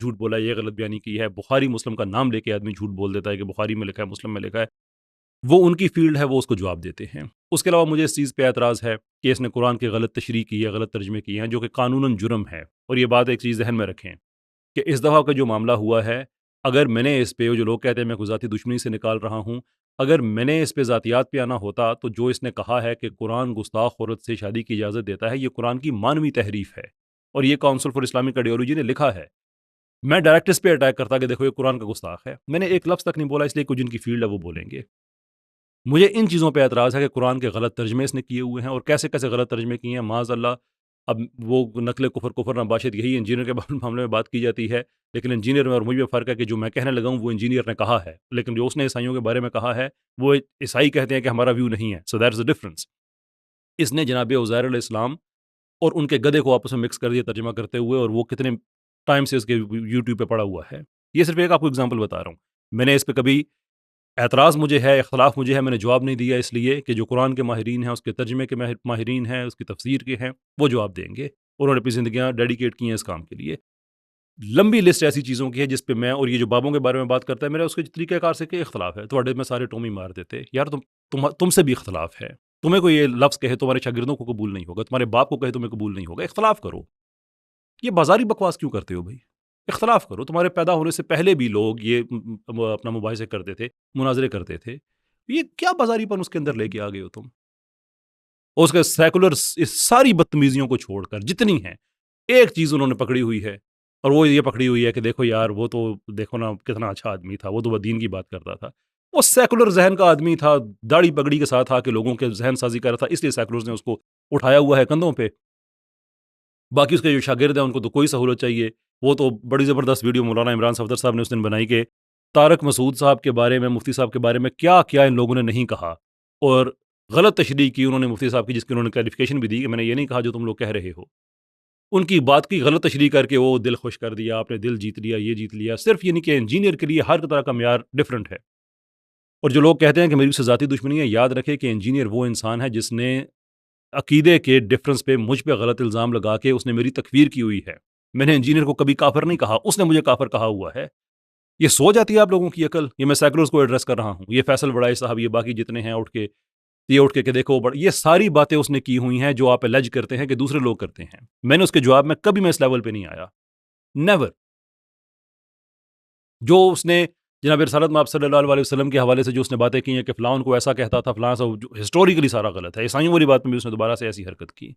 جھوٹ بولا ہے، یہ غلط بیانی کی ہے، بخاری مسلم کا نام لے کے آدمی جھوٹ بول دیتا ہے کہ بخاری میں لکھا ہے، مسلم میں لکھا ہے، وہ ان کی فیلڈ ہے، وہ اس کو جواب دیتے ہیں۔ اس کے علاوہ مجھے اس چیز پہ اعتراض ہے کہ اس نے قرآن کی غلط تشریح کی ہے، غلط ترجمے کیے ہیں، جو کہ قانوناً جرم ہے۔ اور یہ بات ایک چیز ذہن میں رکھیں کہ اس دفعہ کا جو معاملہ ہوا ہے، اگر میں نے اس پہ، جو لوگ کہتے ہیں میں کوئی ذاتی دشمنی سے نکال رہا ہوں، اگر میں نے اس پہ ذاتیات پہ آنا ہوتا تو جو اس نے کہا ہے کہ قرآن گستاخ عورت سے شادی کی اجازت دیتا ہے، یہ قرآن کی مانوی تحریف ہے اور یہ کاؤنسل فار اسلامک آئیڈیالوجی نے لکھا ہے۔ میں ڈائریکٹ اس پہ اٹیک کرتا کہ دیکھو یہ قرآن کا گستاخ ہے، میں نے ایک لفظ تک نہیں بولا، اس لیے کوئی جن کی فیلڈ ہے وہ بولیں گے۔ مجھے ان چیزوں پہ اعتراض ہے کہ قرآن کے غلط ترجمے اس نے کیے ہوئے ہیں، اور کیسے کیسے غلط ترجمے کیے ہیں، معاذ اللہ۔ اب وہ نقل کفر نباشت، یہی انجینئر کے معاملے میں بات کی جاتی ہے، لیکن انجینئر میں اور مجھ میں فرق ہے کہ جو میں کہنے لگا ہوں وہ انجینئر نے کہا ہے، لیکن جو اس نے عیسائیوں کے بارے میں کہا ہے وہ عیسائی کہتے ہیں کہ ہمارا ویو نہیں ہے، so that is a difference. اس نے جناب عزیر علیہ السلام اور ان کے گدھے کو آپس میں مکس کر دیا ترجمہ کرتے ہوئے، اور وہ کتنے ٹائم سے اس کے یوٹیوب پہ پڑا ہوا ہے۔ یہ صرف ایک آپ کو اگزامپل بتا رہا ہوں۔ میں نے اس پہ کبھی اعتراض مجھے ہے، اختلاف مجھے ہے، میں نے جواب نہیں دیا، اس لیے کہ جو قرآن کے ماہرین ہیں، اس کے ترجمے کے ماہرین ہیں، اس کی تفسیر کے ہیں، وہ جواب دیں گے۔ انہوں نے اپنی زندگیاں ڈیڈیکیٹ کی ہیں اس کام کے لیے۔ لمبی لسٹ ایسی چیزوں کی ہے جس پہ میں، اور یہ جو بابوں کے بارے میں بات کرتا ہے، میرا اس کے طریقہ کار سے کہ اختلاف ہے، تو میں سارے ٹومی مار دیتے یار، تم سے بھی اختلاف ہے۔ تمہیں کوئی یہ لفظ کہے تمہارے شاگردوں کو قبول نہیں ہوگا، تمہارے باپ کو کہے تمہیں قبول نہیں ہوگا۔ اختلاف کرو، یہ بازاری بکواس کیوں کرتے ہو بھائی؟ اختلاف کرو۔ تمہارے پیدا ہونے سے پہلے بھی لوگ یہ اپنا مباحثے کرتے تھے، مناظرے کرتے تھے، یہ کیا بازاری پن اس کے اندر لے کے آ گئے ہو تم؟ اور اس کے سیکولر اس ساری بدتمیزیوں کو چھوڑ کر جتنی ہیں، ایک چیز انہوں نے پکڑی ہوئی ہے، اور وہ یہ پکڑی ہوئی ہے کہ دیکھو یار، وہ تو دیکھو نا کتنا اچھا آدمی تھا، وہ تو دین کی بات کرتا تھا، وہ سیکولر ذہن کا آدمی تھا، داڑھی پگڑی کے ساتھ آ کے لوگوں کے ذہن سازی کر رہا تھا، اس لیے سیکولرز نے اس کو اٹھایا ہوا ہے کندھوں پہ۔ باقی اس کے جو شاگرد ہیں ان کو تو کوئی سہولت چاہیے۔ وہ تو بڑی زبردست ویڈیو مولانا عمران صفدر صاحب نے اس دن بنائی کہ طارق مسعود صاحب کے بارے میں، مفتی صاحب کے بارے میں کیا کیا ان لوگوں نے نہیں کہا، اور غلط تشریح کی انہوں نے مفتی صاحب کی، جس کی انہوں نے کلیریفیکیشن بھی دی کہ میں نے یہ نہیں کہا جو تم لوگ کہہ رہے ہو۔ ان کی بات کی غلط تشریح کر کے وہ دل خوش کر دیا، آپ نے دل جیت لیا، یہ جیت لیا۔ صرف یہ نہیں کہ انجینئر کے لیے ہر طرح کا معیار ڈفرینٹ ہے، اور جو لوگ کہتے ہیں کہ میری اس سے ذاتی دشمنی ہے، یاد رکھے کہ انجینئر وہ انسان ہے جس نے عقیدے کے ڈفرنس پہ مجھ پہ غلط الزام لگا کے اس نے میری تکفیر کی ہوئی ہے۔ میں نے انجینئر کو کبھی کافر نہیں کہا، اس نے مجھے کافر کہا ہوا ہے۔ یہ سو جاتی ہے آپ لوگوں کی عقل؟ یہ میں سیکولرز کو ایڈریس کر رہا ہوں، یہ فیصل بڑائی صاحب، یہ باقی جتنے ہیں، اٹھ کے کہ دیکھو یہ ساری باتیں اس نے کی ہوئی ہیں جو آپ الج کرتے ہیں کہ دوسرے لوگ کرتے ہیں۔ میں نے اس کے جواب میں کبھی میں اس لیول پہ نہیں آیا، نیور۔ جو اس نے جناب رسالت مآب صلی اللہ علیہ وسلم کے حوالے سے جو اس نے باتیں کی ہیں کہ فلاں کو ایسا کہتا تھا، فلاں جو ہسٹوریکلی سارا غلط ہے، عیسائیوں والی بات میں بھی اس نے دوبارہ سے ایسی حرکت کی۔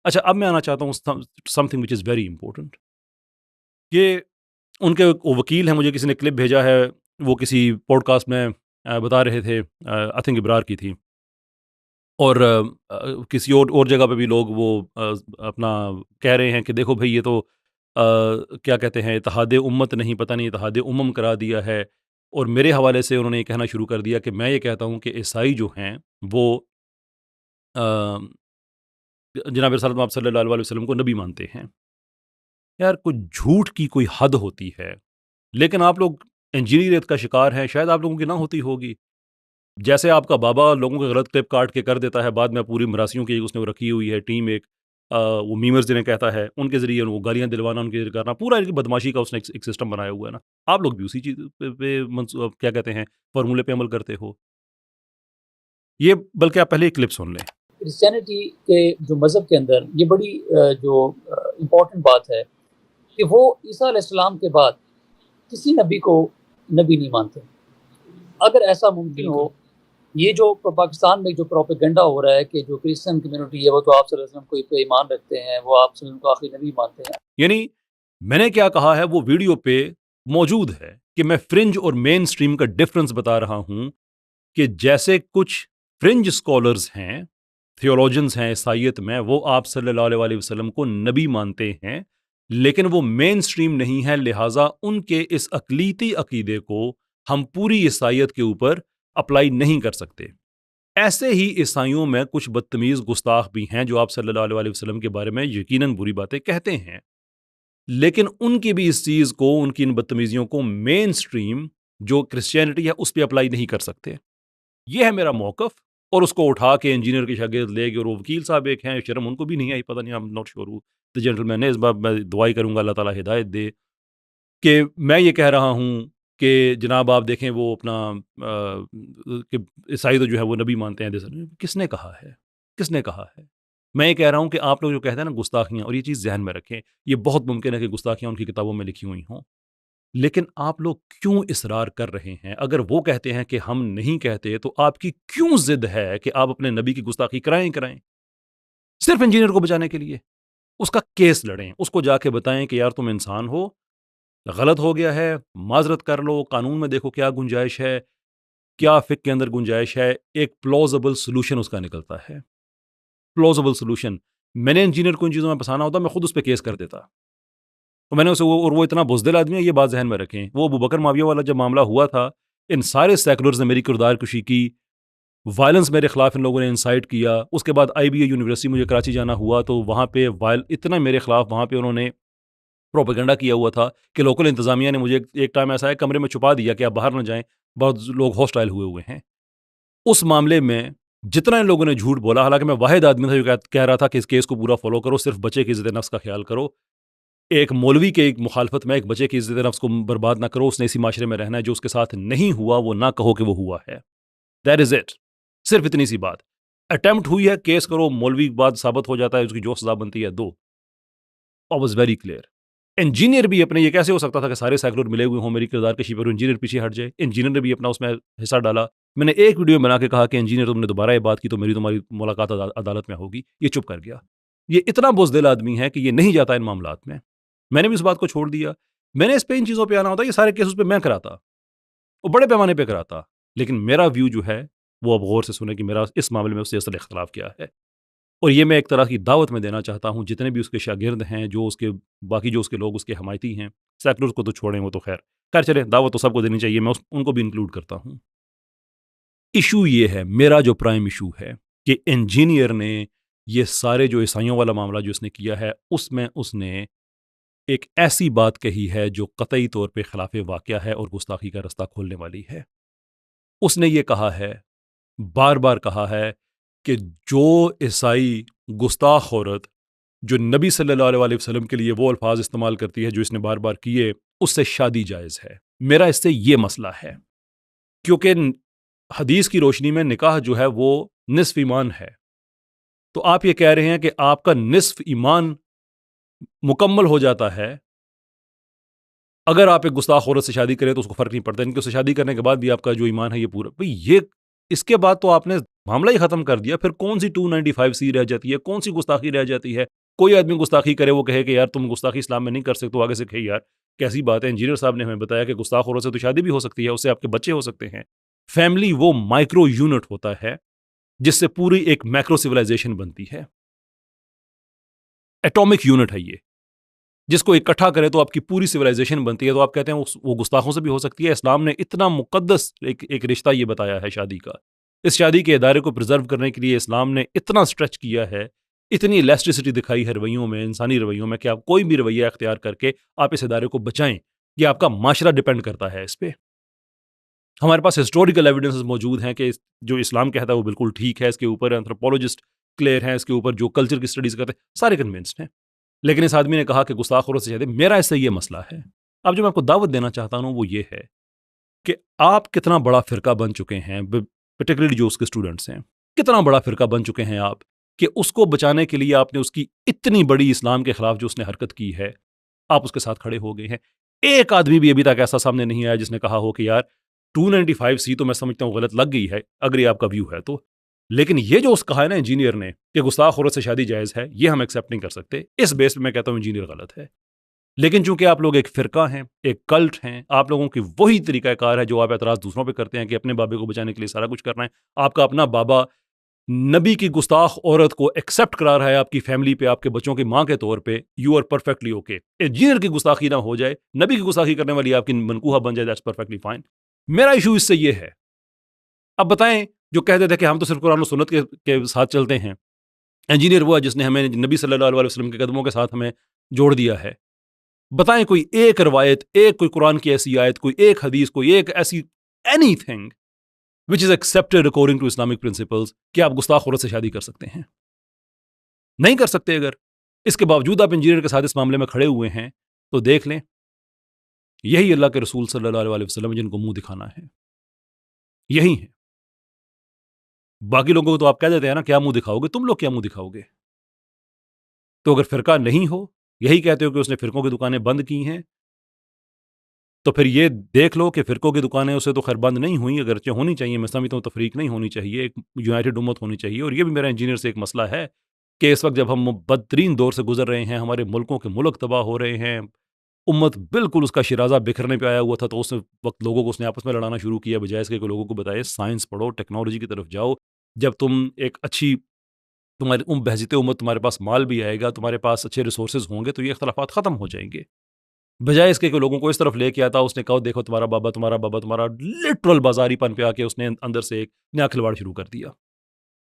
اچھا، اب میں آنا چاہتا ہوں some thing which is very important, کہ ان کے وکیل ہیں، مجھے کسی نے کلپ بھیجا ہے، وہ کسی پوڈ کاسٹ میں بتا رہے تھے، آئی تھنک ابرار کی تھی، اور کسی اور جگہ پہ بھی لوگ وہ اپنا کہہ رہے ہیں کہ دیکھو بھائی یہ تو کیا کہتے ہیں، اتحاد امت نہیں، پتہ نہیں اتحاد امم کرا دیا ہے۔ اور میرے حوالے سے انہوں نے یہ کہنا شروع کر دیا کہ میں یہ کہتا ہوں کہ عیسائی جو ہیں وہ جناب رسالت مآب صلی اللہ علیہ وسلم کو نبی مانتے ہیں۔ یار کوئی جھوٹ کی کوئی حد ہوتی ہے، لیکن آپ لوگ انجینئریت کا شکار ہیں، شاید آپ لوگوں کی نہ ہوتی ہوگی۔ جیسے آپ کا بابا لوگوں کے غلط کلپ کاٹ کے کر دیتا ہے، بعد میں پوری مراسیوں کی اس نے رکھی ہوئی ہے ٹیم، ایک وہ میمرز جنہیں کہتا ہے، ان کے ذریعے وہ گالیاں دلوانا، ان کے ذریعے کرنا، پورا ایک بدماشی کا اس نے ایک سسٹم بنایا ہوا ہے نا۔ آپ لوگ بھی اسی چیز پہ کیا کہتے ہیں، فارمولے پہ عمل کرتے ہو۔ یہ بلکہ آپ پہلے ایک کلپ سن لیں۔ کرسچینٹی کے جو مذہب کے اندر یہ بڑی جو امپورٹنٹ بات ہے کہ وہ عیسیٰ علیہ السلام کے بعد کسی نبی کو نبی نہیں مانتے۔ اگر ایسا ممکن ہو، یہ جو پاکستان میں جو پروپیگنڈا ہو رہا ہے کہ جو کرسچن کمیونٹی ہے وہ تو آپ صلی اللہ علیہ وسلم کو ایمان رکھتے ہیں، وہ آپ صلی اللہ علیہ وسلم کو آخری نبی مانتے ہیں، یعنی میں نے کیا کہا ہے وہ ویڈیو پہ موجود ہے کہ میں فرنج اور مین سٹریم کا ڈفرنس بتا رہا ہوں، کہ جیسے کچھ فرنج اسکالرز ہیں، تھیولوجنز ہیں عیسائیت میں، وہ آپ صلی اللہ علیہ وسلم کو نبی مانتے ہیں، لیکن وہ مین سٹریم نہیں ہے، لہٰذا ان کے اس اقلیتی عقیدے کو ہم پوری عیسائیت کے اوپر اپلائی نہیں کر سکتے۔ ایسے ہی عیسائیوں میں کچھ بدتمیز گستاخ بھی ہیں جو آپ صلی اللہ علیہ وسلم کے بارے میں یقیناً بری باتیں کہتے ہیں، لیکن ان کی بھی اس چیز کو، ان کی ان بدتمیزیوں کو مین سٹریم جو کرسچینٹی ہے اس پہ اپلائی نہیں کر سکتے۔ یہ ہے میرا موقف، اور اس کو اٹھا کے انجینئر کے شاگرد لے گئے، اور وہ وکیل صاحب ایک ہیں، شرم ان کو بھی نہیں آئی، پتہ نہیں، I'm not sure who the gentleman ہے۔ اس بار میں دعائی کروں گا اللہ تعالیٰ ہدایت دے کہ میں یہ کہہ رہا ہوں کہ جناب آپ دیکھیں وہ اپنا کہ عیسائی تو جو ہے وہ نبی مانتے ہیں، کس نے کہا ہے؟ کس نے کہا ہے؟ میں یہ کہہ رہا ہوں کہ آپ لوگ جو کہتے ہیں نا گستاخیاں، اور یہ چیز ذہن میں رکھیں، یہ بہت ممکن ہے کہ گستاخیاں ان کی کتابوں میں لکھی ہوئی ہوں، لیکن آپ لوگ کیوں اصرار کر رہے ہیں؟ اگر وہ کہتے ہیں کہ ہم نہیں کہتے تو آپ کی کیوں ضد ہے کہ آپ اپنے نبی کی گستاخی کرائیں؟ صرف انجینئر کو بچانے کے لیے اس کا کیس لڑیں، اس کو جا کے بتائیں کہ یار تم انسان ہو، غلط ہو گیا ہے، معذرت کر لو، قانون میں دیکھو کیا گنجائش ہے، کیا فقہ کے اندر گنجائش ہے، ایک پلوزبل سولوشن اس کا نکلتا ہے، پلوزبل سولوشن۔ میں نے انجینئر کو ان چیزوں میں پھنسانا ہوتا میں خود اس پہ کیس کر دیتا، اور میں نے اسے اور وہ اتنا بزدل آدمی ہے، یہ بات ذہن میں رکھیں۔ وہ ابو بکر معاویہ والا جب معاملہ ہوا تھا، ان سارے سیکولرز نے میری کردار کشی کی، وائلنس میرے خلاف ان لوگوں نے انسائٹ کیا۔ اس کے بعد آئی بی اے یونیورسٹی مجھے کراچی جانا ہوا تو وہاں پہ اتنا میرے خلاف وہاں پہ انہوں نے پروپیگنڈا کیا ہوا تھا کہ لوکل انتظامیہ نے مجھے ایک ٹائم ایسا ہے کمرے میں چھپا دیا کہ آپ باہر نہ جائیں، بہت لوگ ہاسٹائل ہوئے ہیں۔ اس معاملے میں جتنا ان لوگوں نے جھوٹ بولا، حالانکہ میں واحد آدمی تھا جو کہہ رہا تھا کہ اس کیس کو پورا فالو کرو، صرف بچے کی عزت نفس کا خیال کرو، ایک مولوی کے ایک مخالفت میں ایک بچے کی عزت نفس کو برباد نہ کرو، اس نے اسی معاشرے میں رہنا ہے، جو اس کے ساتھ نہیں ہوا وہ نہ کہو کہ وہ ہوا ہے، دیٹ از اٹ، صرف اتنی سی بات۔ اٹیمپٹ ہوئی ہے، کیس کرو، مولوی بعد ثابت ہو جاتا ہے، اس کی جو سزا بنتی ہے دو، I was very clear. Engineer بھی اپنے، یہ کیسے ہو سکتا تھا کہ سارے سیکولر ملے ہوئے ہوں میری کردار کشی پر، انجینئر پیچھے ہٹ جائے؟ انجینئر نے بھی اپنا اس میں حصہ ڈالا۔ میں نے ایک ویڈیو بنا کے کہا کہ انجینئر تم نے دوبارہ یہ بات کی تو تمہاری ملاقات عدالت میں ہوگی، یہ چپ کر گیا۔ یہ اتنا بزدل آدمی ہے کہ یہ نہیں جاتا ان معاملات میں۔ میں نے بھی اس بات کو چھوڑ دیا، میں نے اس پہ ان چیزوں پہ آنا ہوتا، یہ سارے کیسز پہ میں کراتا، وہ بڑے پیمانے پہ کراتا، لیکن میرا ویو جو ہے وہ اب غور سے سنیں کہ میرا اس معاملے میں اس سے اصل اختلاف کیا ہے۔ اور یہ میں ایک طرح کی دعوت میں دینا چاہتا ہوں جتنے بھی اس کے شاگرد ہیں، جو اس کے باقی جو اس کے لوگ اس کے حمایتی ہیں، سیکولرز کو تو چھوڑیں، وہ تو خیر چلیں، دعوت تو سب کو دینی چاہیے، میں ان کو بھی انکلوڈ کرتا ہوں۔ ایشو یہ ہے، میرا جو پرائم ایشو ہے کہ انجینئر نے یہ سارے جو عیسائیوں والا معاملہ جو اس نے کیا ہے، اس میں اس نے ایک ایسی بات کہی ہے جو قطعی طور پہ خلاف واقعہ ہے اور گستاخی کا رستہ کھولنے والی ہے۔ اس نے یہ کہا ہے، بار بار کہا ہے کہ جو عیسائی گستاخ عورت جو نبی صلی اللہ علیہ وسلم کے لیے وہ الفاظ استعمال کرتی ہے جو اس نے بار بار کیے، اس سے شادی جائز ہے۔ میرا اس سے یہ مسئلہ ہے، کیونکہ حدیث کی روشنی میں نکاح جو ہے وہ نصف ایمان ہے، تو آپ یہ کہہ رہے ہیں کہ آپ کا نصف ایمان مکمل ہو جاتا ہے اگر آپ ایک گستاخ عورت سے شادی کریں تو اس کو فرق نہیں پڑتا، ان کے سے شادی کرنے کے بعد بھی آپ کا جو ایمان ہے یہ پورا، بھئی یہ اس کے بعد تو آپ نے معاملہ ہی ختم کر دیا، پھر کون سی 295C رہ جاتی ہے، کون سی گستاخی رہ جاتی ہے؟ کوئی آدمی گستاخی کرے، وہ کہے کہ یار تم گستاخی اسلام میں نہیں کر سکتے، تو آگے سے کہے یار کیسی بات ہے، انجینئر صاحب نے ہمیں بتایا کہ گستاخ عورت سے تو شادی بھی ہو سکتی ہے، اس سے آپ کے بچے ہو سکتے ہیں۔ فیملی وہ مائکرو یونٹ ہوتا ہے جس سے پوری ایک میکرو سیولائزیشن بنتی ہے، ایٹامک یونٹ ہے یہ، جس کو اکٹھا کرے تو آپ کی پوری سیولائزیشن بنتی ہے۔ تو آپ کہتے ہیں وہ گستاخوں سے بھی ہو سکتی ہے؟ اسلام نے اتنا مقدس ایک رشتہ یہ بتایا ہے شادی کا، اس شادی کے ادارے کو پرزرو کرنے کے لیے اسلام نے اتنا سٹریچ کیا ہے، اتنی الیسٹریسٹی دکھائی ہے رویوں میں، انسانی رویوں میں، کہ آپ کوئی بھی رویہ اختیار کر کے آپ اس ادارے کو بچائیں، یہ آپ کا معاشرہ ڈیپینڈ کرتا ہے اس پہ۔ ہمارے پاس ہسٹوریکل ایویڈنسز موجود ہیں کہ جو اسلام کہتا ہے وہ بالکل ٹھیک ہے، اس کے اوپر انتھروپولوجسٹ کلیئر ہیں، اس کے اوپر جو کلچر کی اسٹڈیز کرتے ہیں سارے کنونسڈ ہیں، لیکن اس آدمی نے کہا کہ گستاخ عورت سے شادی۔ میرا اس سے یہ مسئلہ ہے۔ اب جو میں آپ کو دعوت دینا چاہتا ہوں وہ یہ ہے کہ آپ کتنا بڑا فرقہ بن چکے ہیں، پرٹیکولرلی جو اس کے اسٹوڈنٹس ہیں، کتنا بڑا فرقہ بن چکے ہیں آپ، کہ اس کو بچانے کے لیے آپ نے اس کی اتنی بڑی اسلام کے خلاف جو اس نے حرکت کی ہے، آپ اس کے ساتھ کھڑے ہو گئے ہیں۔ ایک آدمی بھی ابھی تک ایسا سامنے نہیں آیا جس نے کہا ہو کہ یار 295C تو میں سمجھتا ہوں غلط لگ گئی ہے، اگر یہ آپ کا ویو ہے تو، لیکن یہ جو اس کہا ہے نا انجینئر نے کہ گستاخ عورت سے شادی جائز ہے، یہ ہم ایکسیپٹ نہیں کر سکتے، اس بیس پہ میں کہتا ہوں انجینئر غلط ہے۔ لیکن چونکہ آپ لوگ ایک فرقہ ہیں، ایک کلٹ ہیں، آپ لوگوں کی وہی طریقہ کار ہے جو آپ اعتراض دوسروں پہ کرتے ہیں کہ اپنے بابے کو بچانے کے لیے سارا کچھ کرنا ہے۔ آپ کا اپنا بابا نبی کی گستاخ عورت کو ایکسیپٹ کرا رہا ہے آپ کی فیملی پہ، آپ کے بچوں کی ماں کے طور پہ، you are perfectly okay. Engineer کی گستاخی نہ ہو جائے، نبی کی گستاخی کرنے والی آپ کی منکوہہ بن جائے، دیٹس پرفیکٹلی فائن۔ میرا ایشو اس سے یہ ہے، اب بتائیں جو کہتے تھے کہ ہم تو صرف قرآن و سنت کے ساتھ چلتے ہیں، انجینئر وہ ہے جس نے ہمیں نبی صلی اللہ علیہ وسلم کے قدموں کے ساتھ ہمیں جوڑ دیا ہے۔ بتائیں کوئی ایک روایت، ایک کوئی قرآن کی ایسی آیت، کوئی ایک حدیث، کوئی ایک ایسی any thing which is accepted according to Islamic principles کہ آپ گستاخ عورت سے شادی کر سکتے ہیں؟ نہیں کر سکتے۔ اگر اس کے باوجود آپ انجینئر کے ساتھ اس معاملے میں کھڑے ہوئے ہیں تو دیکھ لیں یہی اللہ کے رسول صلی اللہ علیہ وسلم جن کو منہ دکھانا ہے، یہی ہے. باقی لوگوں کو تو آپ کہہ دیتے ہیں نا کیا منہ دکھاؤ گے، تم لوگ کیا منہ دکھاؤ گے؟ تو اگر فرقہ نہیں ہو، یہی کہتے ہو کہ اس نے فرقوں کی دکانیں بند کی ہیں، تو پھر یہ دیکھ لو کہ فرقوں کی دکانیں اسے تو خیر بند نہیں ہوئیں، اگرچہ ہونی چاہیے، میں سمجھتا ہوں تفریق نہیں ہونی چاہیے، ایک یونائٹڈ امت ہونی چاہیے. اور یہ بھی میرا انجینئر سے ایک مسئلہ ہے کہ اس وقت جب ہم بدترین دور سے گزر رہے ہیں، ہمارے ملکوں کے ملک تباہ ہو رہے ہیں، امت بالکل اس کا شرازہ بکھرنے پہ آیا ہوا تھا، تو اس وقت لوگوں کو اس نے آپس میں لڑانا شروع کیا، بجائے اس کے کہ لوگوں کو بتائے سائنس پڑھو، ٹیکنالوجی کی طرف جاؤ. جب تم ایک اچھی تمہاری بحثیت امت، تمہارے پاس مال بھی آئے گا، تمہارے پاس اچھے ریسورسز ہوں گے، تو یہ اختلافات ختم ہو جائیں گے. بجائے اس کے کہ لوگوں کو اس طرف لے کے آتا، اس نے کہا دیکھو تمہارا بابا تمہارا لٹرل بازاری پن پہ آ کے اس نے اندر سے ایک نیا کھلواڑ شروع کر دیا.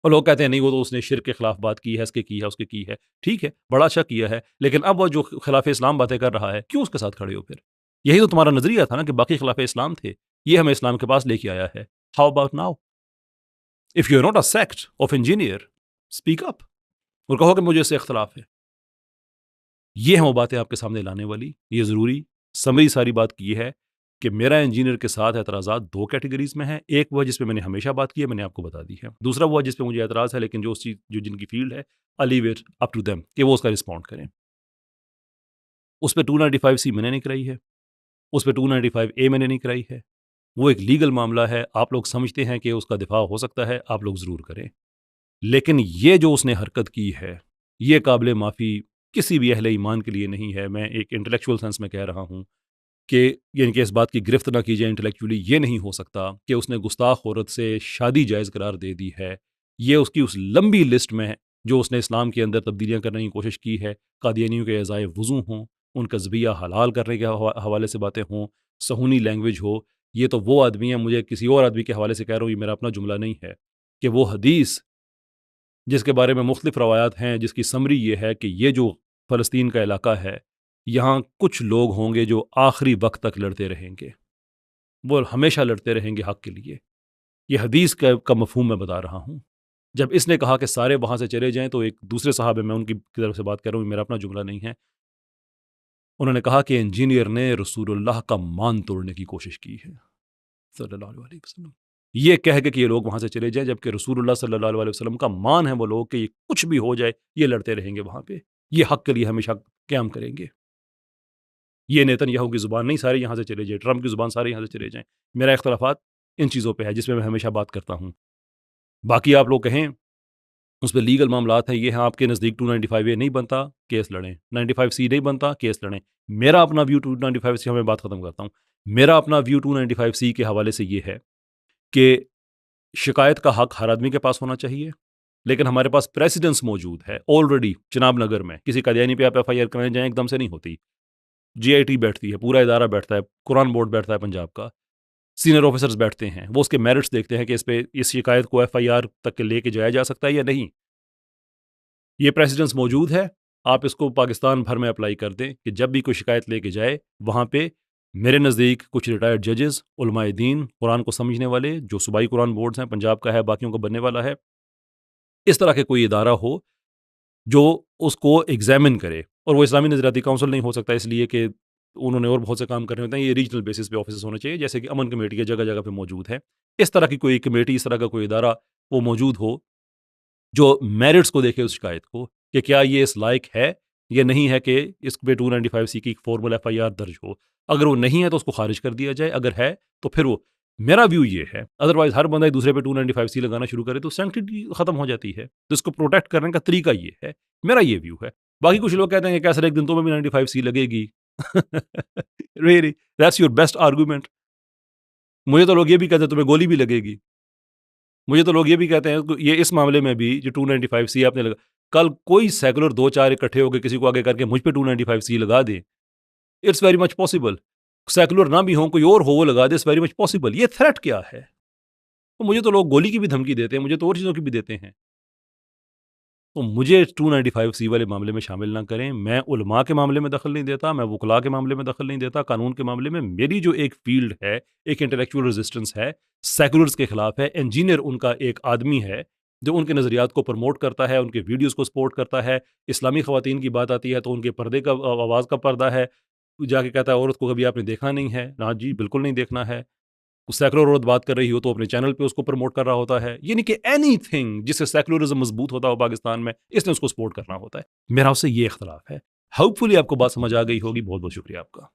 اور لوگ کہتے ہیں نہیں وہ تو اس نے شرک کے خلاف بات کی ہے، اس کے کی ہے، اس کے کی ہے. ٹھیک ہے، بڑا اچھا کیا ہے، لیکن اب وہ جو خلاف اسلام باتیں کر رہا ہے، کیوں اس کے ساتھ کھڑے ہو پھر؟ یہی تو تمہارا نظریہ تھا نا کہ باقی خلاف اسلام تھے، یہ ہمیں اسلام کے پاس لے کے آیا ہے. How about now? If you are not a sect of engineer, speak up اور کہو کہ مجھے اس سے اختلاف ہے. یہ ہیں وہ باتیں آپ کے سامنے لانے والی. یہ ضروری سمری ساری بات کی ہے کہ میرا انجینئر کے ساتھ اعتراضات دو کیٹیگریز میں ہیں. ایک وہ جس پہ میں نے ہمیشہ بات کی ہے، میں نے آپ کو بتا دی ہے. دوسرا وہ جس پہ مجھے اعتراض ہے، لیکن جو اس چیز جو جن کی فیلڈ ہے I leave it up to them کہ وہ اس کا رسپونڈ کریں. اس پہ 295C میں نے نہیں کرائی ہے، اس پہ 295A میں نے نہیں کرائی ہے. وہ ایک لیگل معاملہ ہے، آپ لوگ سمجھتے ہیں کہ اس کا دفاع ہو سکتا ہے، آپ لوگ ضرور کریں. لیکن یہ جو اس نے حرکت کی ہے، یہ قابل معافی کسی بھی اہل ایمان کے لیے نہیں ہے. میں ایک انٹلیکچوئل سینس میں کہہ رہا ہوں کہ یعنی کہ اس بات کی گرفت نہ کی جائے انٹلیکچولی. یہ نہیں ہو سکتا کہ اس نے گستاخ عورت سے شادی جائز قرار دے دی ہے. یہ اس کی اس لمبی لسٹ میں جو اس نے اسلام کے اندر تبدیلیاں کرنے کی کوشش کی ہے، قادیانیوں کے اعضائے وضو ہوں، ان کا ذبیحہ حلال کرنے کے حوالے سے باتیں ہوں، صہونی لینگویج ہو. یہ تو وہ آدمی ہے، مجھے کسی اور آدمی کے حوالے سے کہہ رہا ہوں، یہ میرا اپنا جملہ نہیں ہے، کہ وہ حدیث جس کے بارے میں مختلف روایات ہیں، جس کی سمری یہ ہے کہ یہ جو فلسطین کا علاقہ ہے، یہاں کچھ لوگ ہوں گے جو آخری وقت تک لڑتے رہیں گے، وہ ہمیشہ لڑتے رہیں گے حق کے لیے. یہ حدیث کا مفہوم میں بتا رہا ہوں. جب اس نے کہا کہ سارے وہاں سے چلے جائیں، تو ایک دوسرے صحابہ، میں ان کی طرف سے بات کر رہا ہوں، میرا اپنا جملہ نہیں ہے، انہوں نے کہا کہ انجینئر نے رسول اللہ کا مان توڑنے کی کوشش کی ہے صلی اللہ علیہ وسلم. یہ کہہ کے کہ یہ لوگ وہاں سے چلے جائیں، جبکہ رسول اللہ صلی اللہ علیہ وسلم کا مان ہے وہ لوگ کہ یہ کچھ بھی ہو جائے، یہ لڑتے رہیں گے وہاں پہ، یہ حق کے لیے ہمیشہ قیام کریں گے. یہ نیتن یاہو کی زبان نہیں، سارے یہاں سے چلے جائیں، ٹرمپ کی زبان سارے یہاں سے چلے جائیں. میرا اختلافات ان چیزوں پہ ہے جس میں ہمیشہ بات کرتا ہوں. باقی آپ لوگ کہیں اس پہ لیگل معاملات ہیں، یہ ہیں آپ کے نزدیک 295A نہیں بنتا، کیس لڑیں. 95C نہیں بنتا، کیس لڑیں. میرا اپنا ویو 295C، میں بات ختم کرتا ہوں. میرا اپنا ویو 295C کے حوالے سے یہ ہے کہ شکایت کا حق ہر آدمی کے پاس ہونا چاہیے، لیکن ہمارے پاس پریسیڈنس موجود ہے آلریڈی. جناب نگر میں کسی قادیانی پہ آپ FIR کرنے جائیں، ایک دم سے نہیں ہوتی. GIT بیٹھتی ہے، پورا ادارہ بیٹھتا ہے، قرآن بورڈ بیٹھتا ہے پنجاب کا، سینئر آفیسرز بیٹھتے ہیں، وہ اس کے میرٹس دیکھتے ہیں کہ اس پہ اس شکایت کو FIR تک لے کے جایا جا سکتا ہے یا نہیں. یہ پریسیڈنس موجود ہے، آپ اس کو پاکستان بھر میں اپلائی کر دیں کہ جب بھی کوئی شکایت لے کے جائے، وہاں پہ میرے نزدیک کچھ ریٹائرڈ ججز، علماء دین، قرآن کو سمجھنے والے، جو صوبائی قرآن بورڈز ہیں، پنجاب کا ہے، باقیوں کا بننے والا ہے، اس طرح کے کوئی ادارہ ہو جو اس کو ایگزامن کرے. اور وہ اسلامی نظریاتی کونسل نہیں ہو سکتا، اس لیے کہ انہوں نے اور بہت سے کام کرنے ہوتے ہیں. یہ ریجنل بیسس پہ آفیسز ہونے چاہیے، جیسے کہ امن کمیٹی ہے، جگہ جگہ پہ موجود ہے. اس طرح کی کوئی کمیٹی، اس طرح کا کوئی ادارہ وہ موجود ہو جو میرٹس کو دیکھے اس شکایت کو کہ کیا یہ اس لائق ہے یا نہیں ہے کہ اس پہ 295C کی ایک فارمل FIR درج ہو. اگر وہ نہیں ہے تو اس کو خارج کر دیا جائے، اگر ہے تو پھر وہ. میرا ویو یہ ہے، ادروائز ہر بندہ ایک دوسرے پہ 295C لگانا شروع کرے تو سینکٹیٹی ختم ہو جاتی ہے. تو اس کو پروٹیکٹ کرنے کا طریقہ یہ ہے، میرا یہ ویو ہے. باقی کچھ لوگ کہتے ہیں کہ کیا سر ایک دن تو میں بھی 95C لگے گی. Really? That's your best argument. مجھے تو لوگ یہ بھی کہتے ہیں تمہیں گولی بھی لگے گی. مجھے تو لوگ یہ بھی کہتے ہیں یہ اس معاملے میں بھی جو 295C آپ نے لگا، کل کوئی سیکولر 2-4 اکٹھے ہو کے کسی کو آگے کر کے مجھ پہ 295C لگا دیں، it's very much possible. Secular نہ بھی ہوں، کوئی اور ہو وہ لگا دے، اٹس ویری مچ پاسبل. یہ تھریٹ کیا ہے؟ مجھے تو لوگ گولی کی بھی دھمکی دیتے ہیں، مجھے تو اور چیزوں کی بھی دیتے ہیں. تو مجھے 295C والے معاملے میں شامل نہ کریں. میں علماء کے معاملے میں دخل نہیں دیتا، میں وکلاء کے معاملے میں دخل نہیں دیتا. قانون کے معاملے میں میری جو ایک فیلڈ ہے، ایک انٹلیکچوئل ریزسٹنس ہے، سیکولرز کے خلاف ہے. انجینئر ان کا ایک آدمی ہے جو ان کے نظریات کو پروموٹ کرتا ہے، ان کے ویڈیوز کو سپورٹ کرتا ہے. اسلامی خواتین کی بات آتی ہے تو ان کے پردے کا، آواز کا پردہ ہے. جا کے کہتا ہے عورت کو کبھی آپ نے دیکھا نہیں ہے، نا جی بالکل نہیں دیکھنا ہے، سیکولر عورت بات کر رہی ہو تو اپنے چینل پہ اس کو پروموٹ کر رہا ہوتا ہے، یعنی کہ اینی تھنگ جس سے سیکولرزم مضبوط ہوتا ہو پاکستان میں اس نے اس کو سپورٹ کرنا ہوتا ہے. میرا اس سے یہ اختلاف ہے. ہوپ فلی آپ کو بات سمجھ آ گئی ہوگی. بہت بہت شکریہ آپ کا.